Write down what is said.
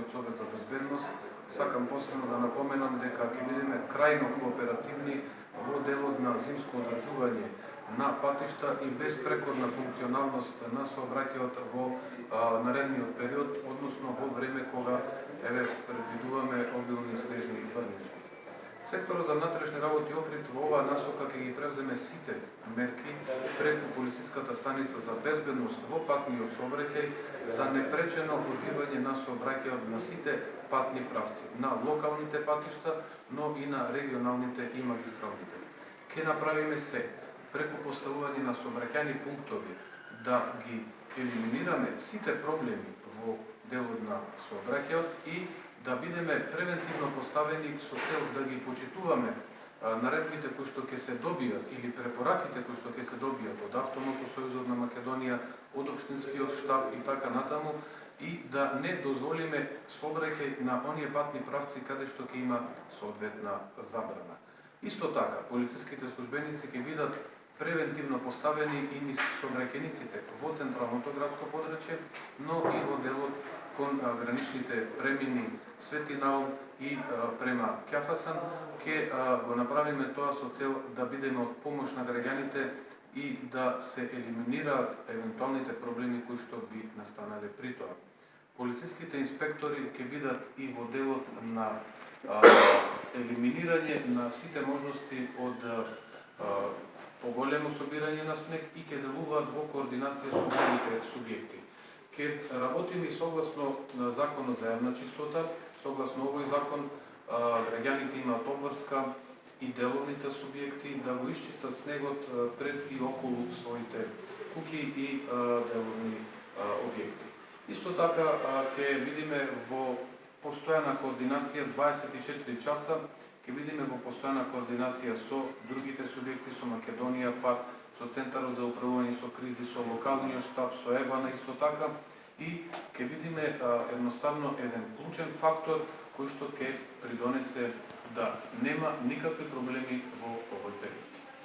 од Совет за безбедност, сакам посебно да напоменам дека ќе бидеме крајно кооперативни во делот на зимско одржување на патишта и безпрекорна функционалност на сообраќајот во наредниот период, односно во време кога предвидуваме обилни снежни врнежи. Секторот за внатрешни работи Охрид во оваа насока ќе ги превземе сите мерки преку полициската станица за безбедност во патниот сообраќај за непречено одвивање на сообраќајот на сите патни правци, на локалните патишта, но и на регионалните и магистралните. Ке направиме се преку поставување на сообраќајни пунктови да ги елиминираме сите проблеми во делот на сообраќајот и да бидеме превентивно поставени со цел да ги почитуваме наредбите кои што ќе се добијат или препораките кои што ќе се добијат од Автомотосојузот на Македонија, од Општинскиот штаб и така натаму, и да не дозволиме сообраќај на оние патни правци каде што ќе има соодветна забрана. Исто така, полициските службеници ќе бидат превентивно поставени и низ сообраќајниците во централното градско подрачје, но и во делот кон граничните премини Свети Наум и према Кјафасан, ќе го направиме тоа со цел да бидеме од помош на граѓаните и да се елиминираат евентуалните проблеми кои што би настанале при тоа. Полициските инспектори ќе бидат и во делот на елиминирање на сите можности од поголемо собирање на снег и ќе делуваат во координација со другите субјекти. Ке работиме и согласно Законот за јавна чистота, согласно овој закон, граѓаните имаат обврска и деловните субјекти да го исчистат снегот пред и околу своите куќи и деловни објекти. Исто така ќе видиме во постојана координација 24 часа, ќе видиме во постојана координација со другите субјекти, со Македонија, пак со Центарот за управување со кризи, со локалниот штаб, со ЕВАНА исто така, и ќе видиме едноставно еден клучен фактор кој што ќе придонесе да нема никакви проблеми во овој период.